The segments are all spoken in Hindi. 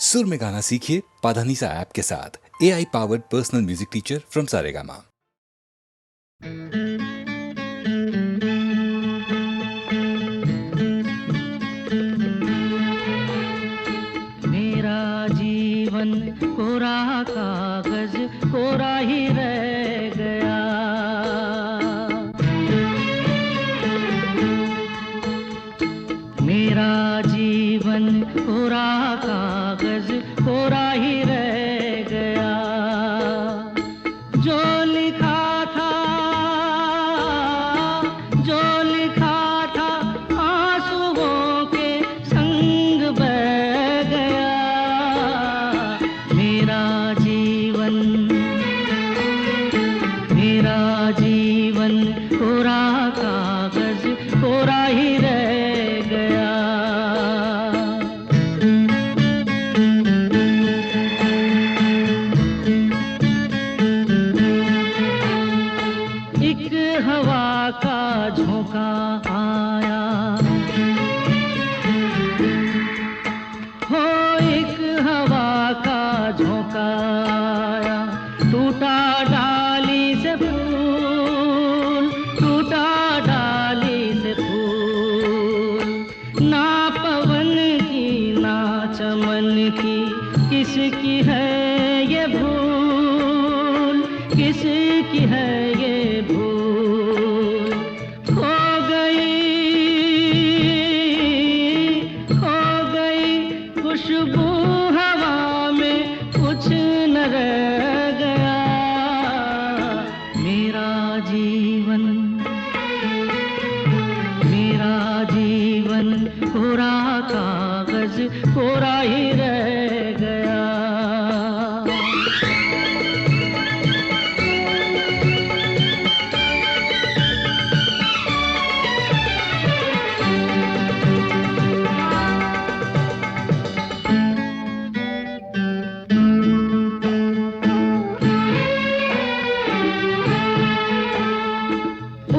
सुर में गाना सीखिए पाधानीसा ऐप के साथ। AI powered personal music teacher from Saregama. मेरा जीवन कोरा कागज कोरा ही रह गया। मेरा जीवन कोरा कागज कोरा ही रह गया। जो लिखा था, जो लिखा था आंसुओं के संग बह गया। मेरा जीवन कोरा कागज कोरा ही रह गया। एक हवा का झोंका आया, हो एक हवा का झोंका आया। टूटा डाली से फूल, टूटा डाली से फूल। ना पवन की ना चमन की किसकी है ये भूल, किसकी है ये भूल। खो गई खुशबू हवा में, कुछ न रह गया। मेरा जीवन कोरा कागज कोरा ही रह गया।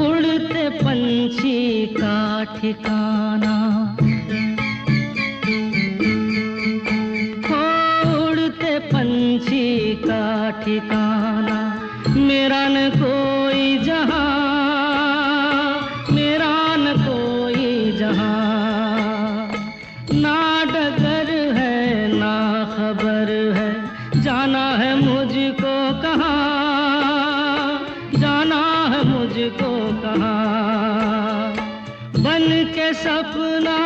उड़ते पंछी का ठिकाना, उड़ते पंछी का ठिकाना। मेरा न कोई जहां, मेरा न कोई जहां। ना डगर है ना खबर है, जाना है मुझको कहाँ, जाना है मुझको कहाँ। बन के सपना,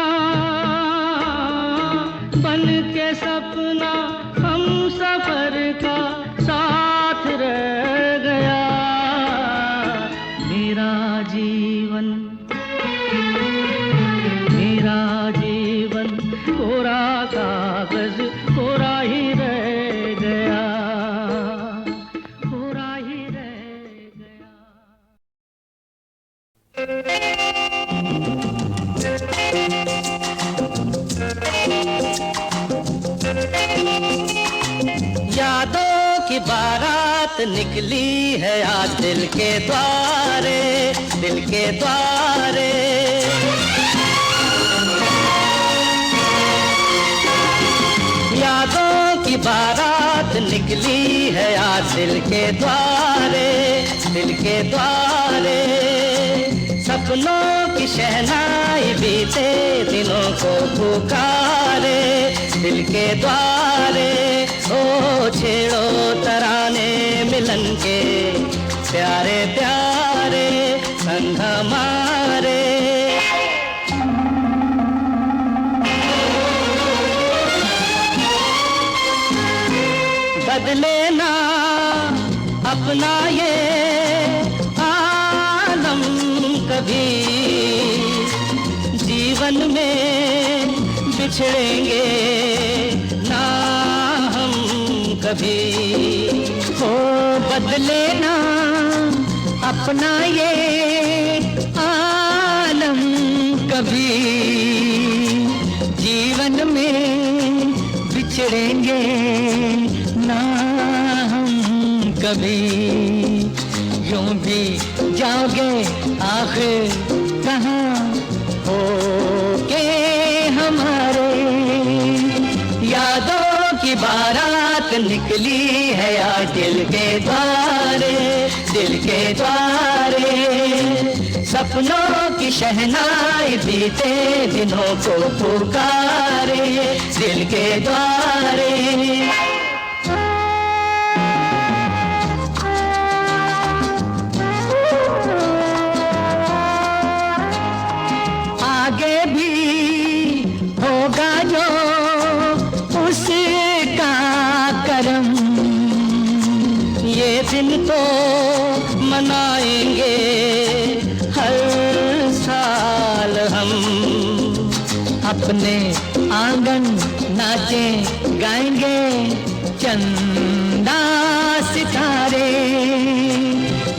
बन के सपना हम सफर का साथ रह गया। मेरा जीवन कोरा कागज कोरा ही रह गया, कोरा ही रह गया। यादों की बारात निकली है आज दिल के द्वारे, दिल के द्वारे। यादों की बारात निकली है आज दिल के द्वारे, दिल के द्वारे। सपनों की शहनाई बीते दिनों को पुकारे, दिल के द्वारे। ओ छेड़ो तराने मिलन के प्यारे प्यारे संग हमारे। बदले ना अपना ये आलम कभी, जीवन में बिछड़ेंगे ना हम कभी। हो बदले ना अपना ये आलम कभी, जीवन में बिछड़ेंगे ना हम कभी। यूं भी जाओगे आखिर कहाँ हो के हमारे। यादों की बारात निकली है आज दिल के द्वारे, दिल के द्वारे। सपनों की शहनाई बीते दिनों को पुकारे, दिल के द्वारे। आगे भी होगा जो उसका करम, ये दिन तो मनाएंगे हर साल हम। अपने आंगन नाचे गाएंगे चंदा सितारे।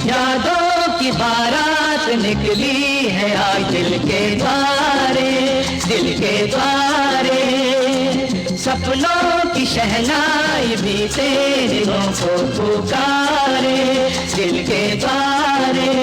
यादों की बारात निकली है आज दिल के द्वारे, दिल के द्वारे। सपनों की शहनाई बीते दिनों को पुकारे, दिल के द्वारे।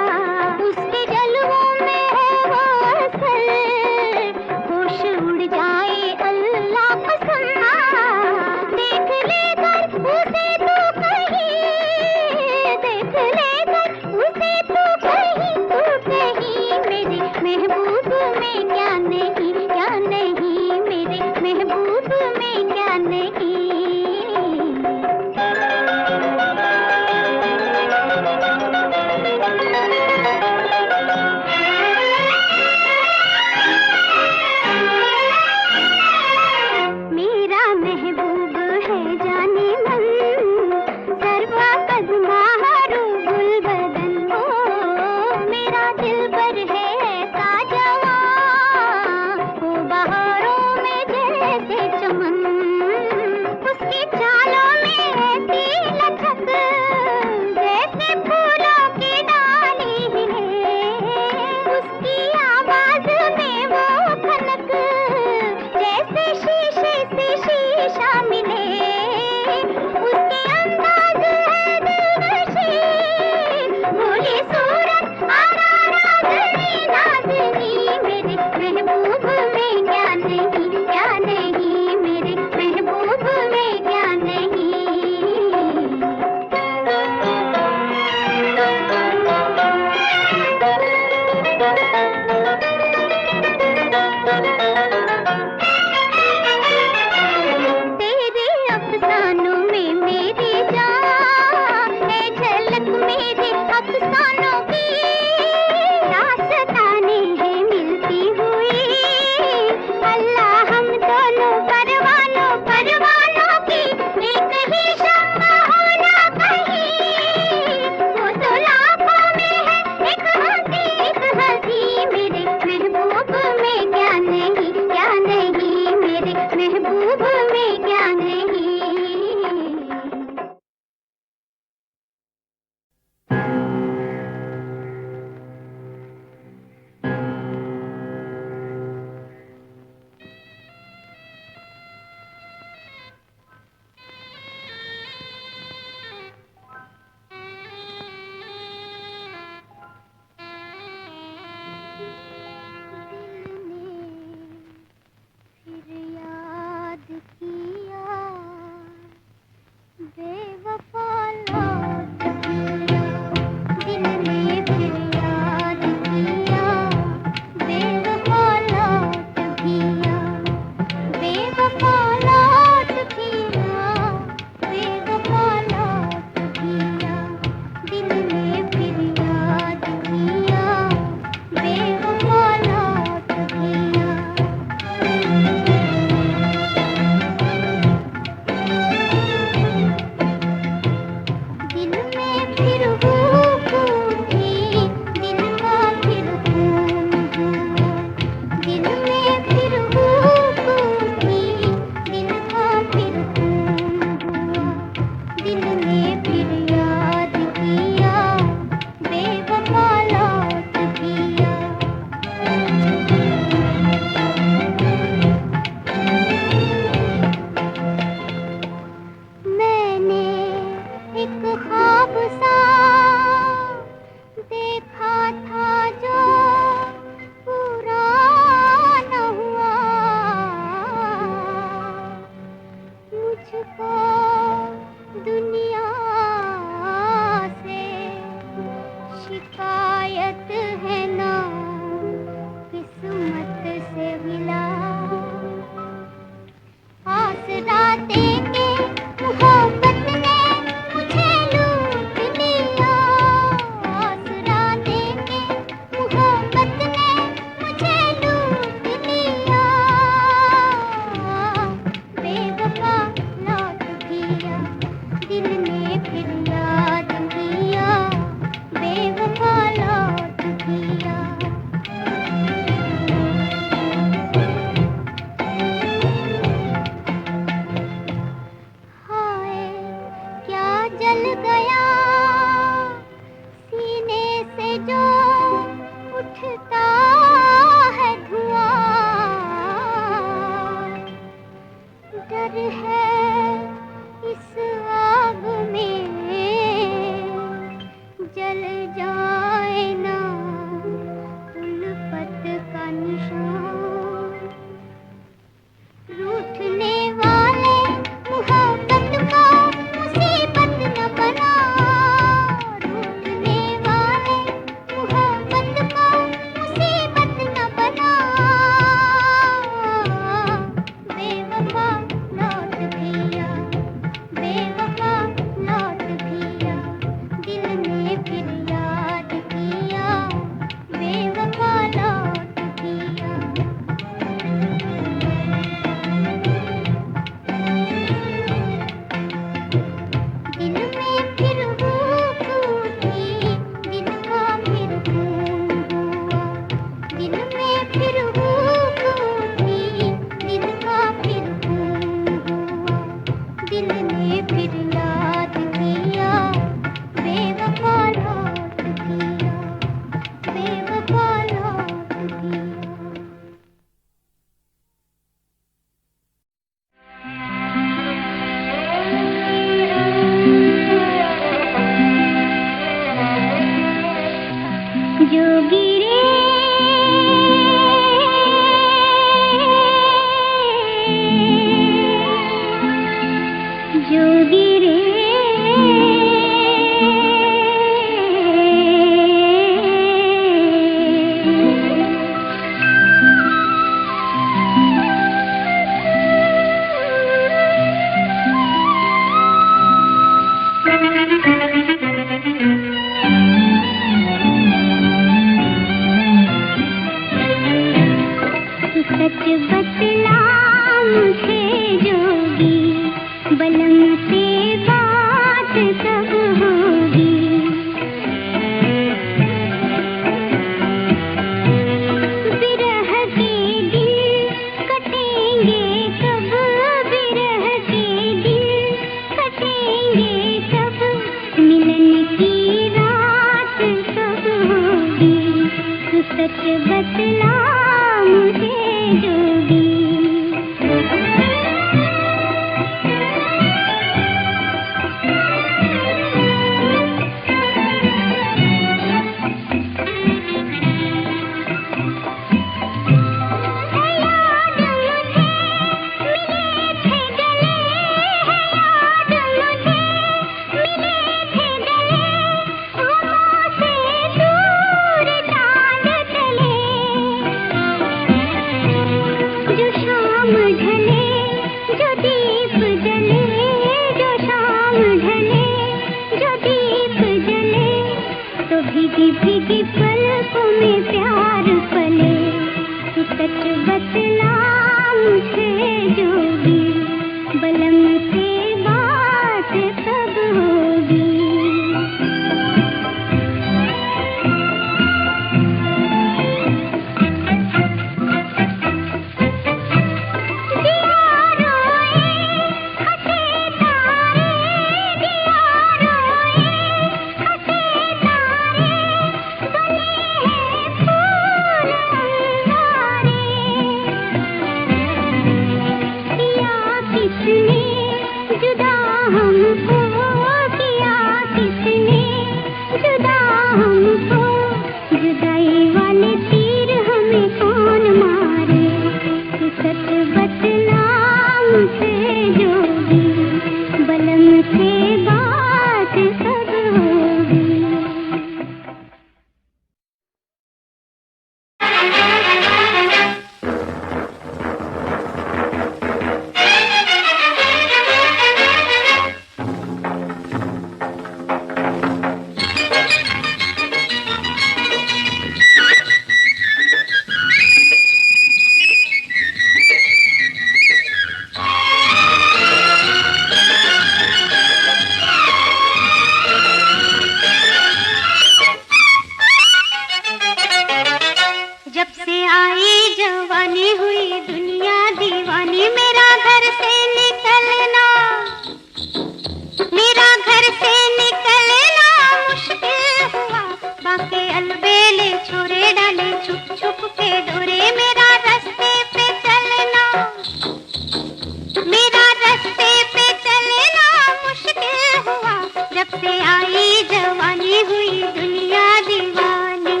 मेरा रास्ते पे चलना मुश्किल हुआ, जब से आई जवानी हुई दुनिया दीवानी।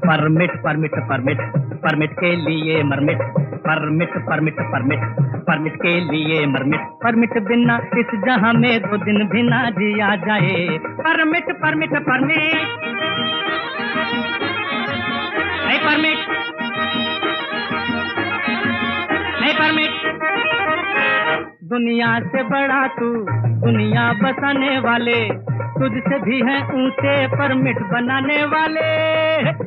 परमिट परमिट परमिट परमिट के लिए मरमिट परमिट परमिट परमिट परमिट के लिए मरमिट परमिट बिना इस जहां में 2 दिन भी ना जिया जाए परमिट परमिट परमिट नहीं परमिट नहीं परमिट दुनिया से बड़ा तू दुनिया बसाने वाले तुझसे भी हैं ऊंचे परमिट बनाने वाले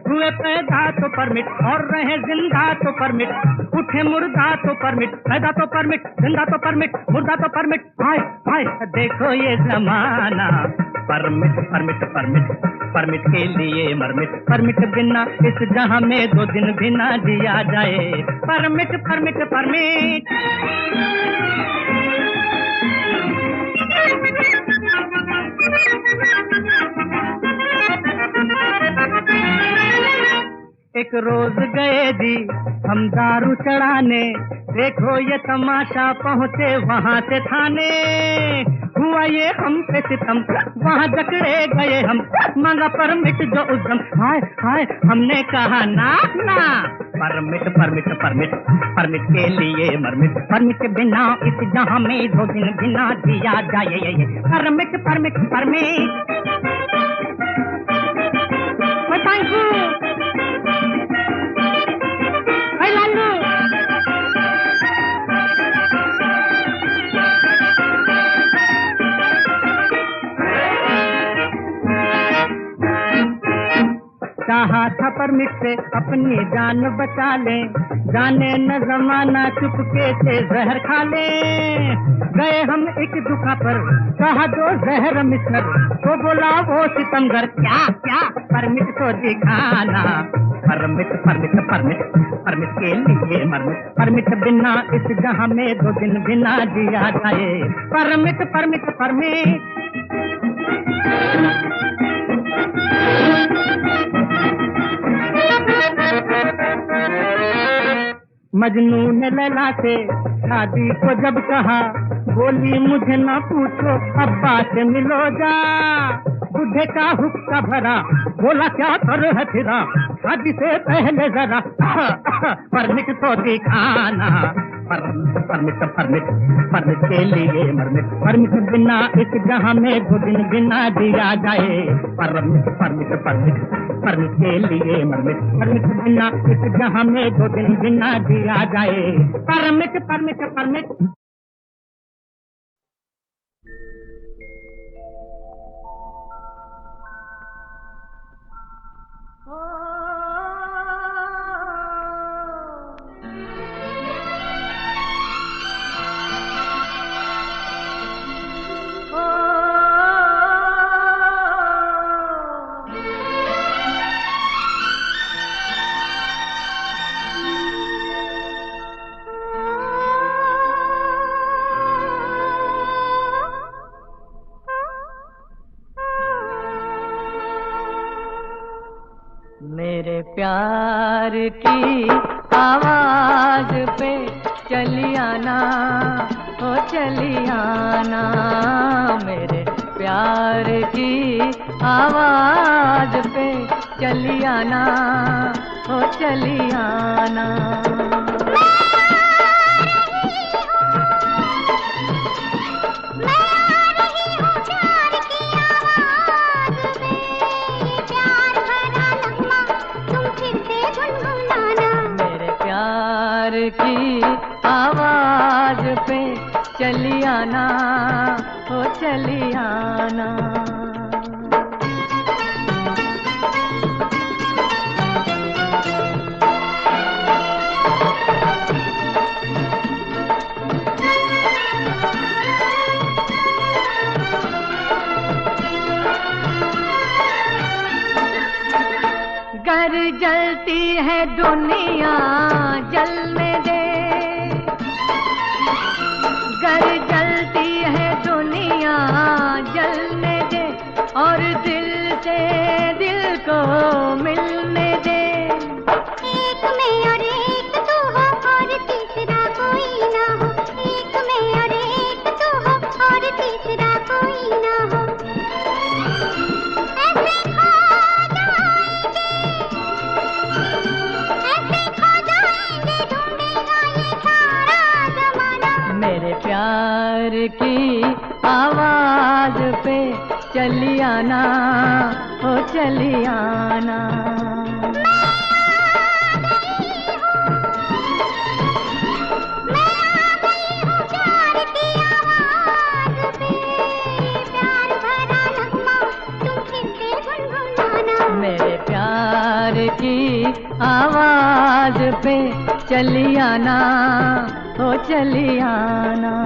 हुए पैदा तो परमिट और रहे जिंदा तो परमिट उठे मुर्दा तो परमिट पैदा तो परमिट जिंदा तो परमिट मुर्दा तो परमिट हाय हाय देखो ये जमाना परमिट परमिट परमिट परमिट के लिए मरमिट परमिट बिना इस जहां में 2 दिन भी ना जिया जाए परमिट परमिट परमिट एक रोज गए जी हम दारू चढ़ाने देखो ये तमाशा पहुँचे वहाँ से थाने हुआ ये हम पे सितम वहाँ जकड़े गए हम मांगा परमिट जो उद्यम हाय हाय हमने कहा ना ना परमिट परमिट परमिट परमिट के लिए मरमिट परमिट बिना इस जहां में 2 दिन बिना दिया जाए permit permit permit thank you चाहा था परमिट से अपनी जान बचा ले जाने न जमाना चुपके से जहर खा ले गए हम एक दुकान पर कहा दो जहर मिस्टर तो बोला वो सितमगर क्या क्या परमिट तो दिखाना परमिट परमिट परमिट परमिट के लिए मरमिट परमिट बिना इस जहां में 2 दिन बिना जिया जाए परमिट परमिट परमिट मजनू ने लैला से शादी को जब कहा बोली मुझे ना पूछो अब्बा से मिलो जा बुढ़े का हुक्का भरा बोला क्या कर है फिरा शादी से पहले जरा परमिट तो दिखाना परमिट परमिट परमिट के लिए मरमिट परमिट बिना इस जहां में 2 दिन बिना दिया जाए परमिट परमिट परमिट परमिट के लिए मरमिट परमिट बिना इस जहां में 2 दिन बिना दिया जाए परमिट परमिट परमिट मेरे प्यार की आवाज पे चली आना ओ चली आना मेरे प्यार की आवाज पे चली आना ओ चली आना की आवाज पे चली आना हो चली आना गर जलती है दुनिया जलने दे गर जलती है दुनिया जलने दे और दिल से दिल को मिलने दे एक मैं और एक तू हो और तीसरा कोई ना हो एक मैं और एक तू हो और तीसरा कोई ना हो ऐसे खो जाएंगे प्यार की आवाज पे चली आना, ओ चली आना। मेरे प्यार की आवाज पे चली आना, ओ चली आना।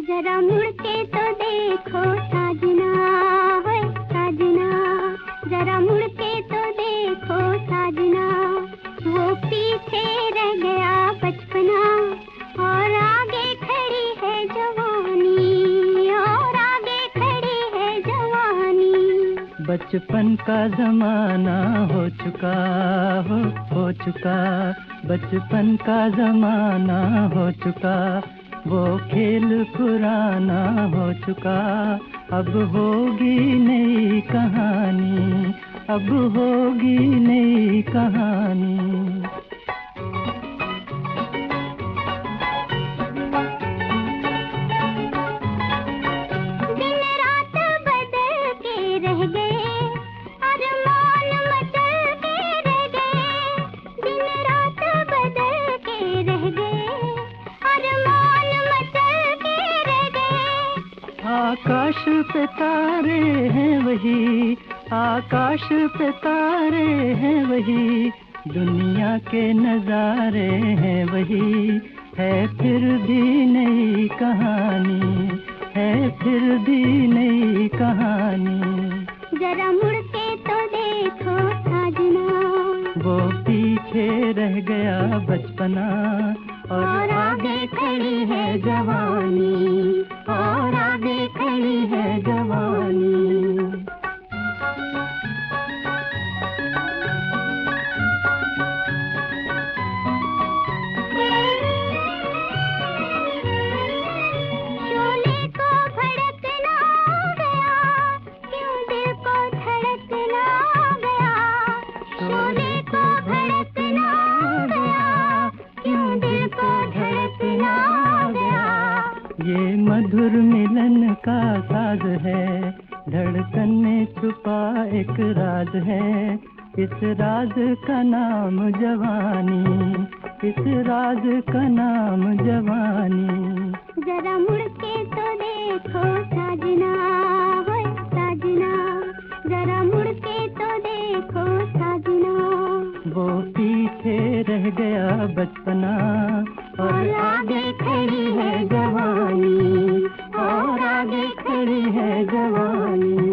जरा मुड़ के तो देखो साजना, होए साजना, जरा मुड़ के तो देखो साजना, वो पीछे रह गया बचपना और आगे खड़ी है जवानी, और आगे खड़ी है जवानी। बचपन का जमाना हो चुका, हो चुका, बचपन का जमाना हो चुका, वो खेल पुराना हो चुका, अब होगी नई कहानी, अब होगी नई कहानी। दिन रात बदल के रह गए, अरमान मचल के रह गए, दिन रात बदल के रह गए, अरमान मचल के रह गए। आकाश पे तारे हैं वही, आकाश पे तारे हैं वही, दुनिया के नजारे हैं वही, है फिर भी नई कहानी, है फिर भी नई कहानी। जरा मुड़ के तो देखो साजना, वो पीछे रह गया बचपना और आगे खड़ी है जवानी, और आगे खड़ी है जवानी। शोले को भड़कना गया, क्यों दिल को धड़कना गया, शोले को भड़कना गया, क्यों दिल को धड़कना गया। ये मधुर मिलन का साज है, धड़कन में छुपा एक राज है, इस राज का नाम जवानी, इस राज का नाम जवानी। जरा मुड़ के तो देखो साजना, होए साजना, जरा मुड़ के तो देखो साजना, वो पीछे रह गया बचपना और आगे खड़ी है जवानी, और आगे खड़ी है जवानी।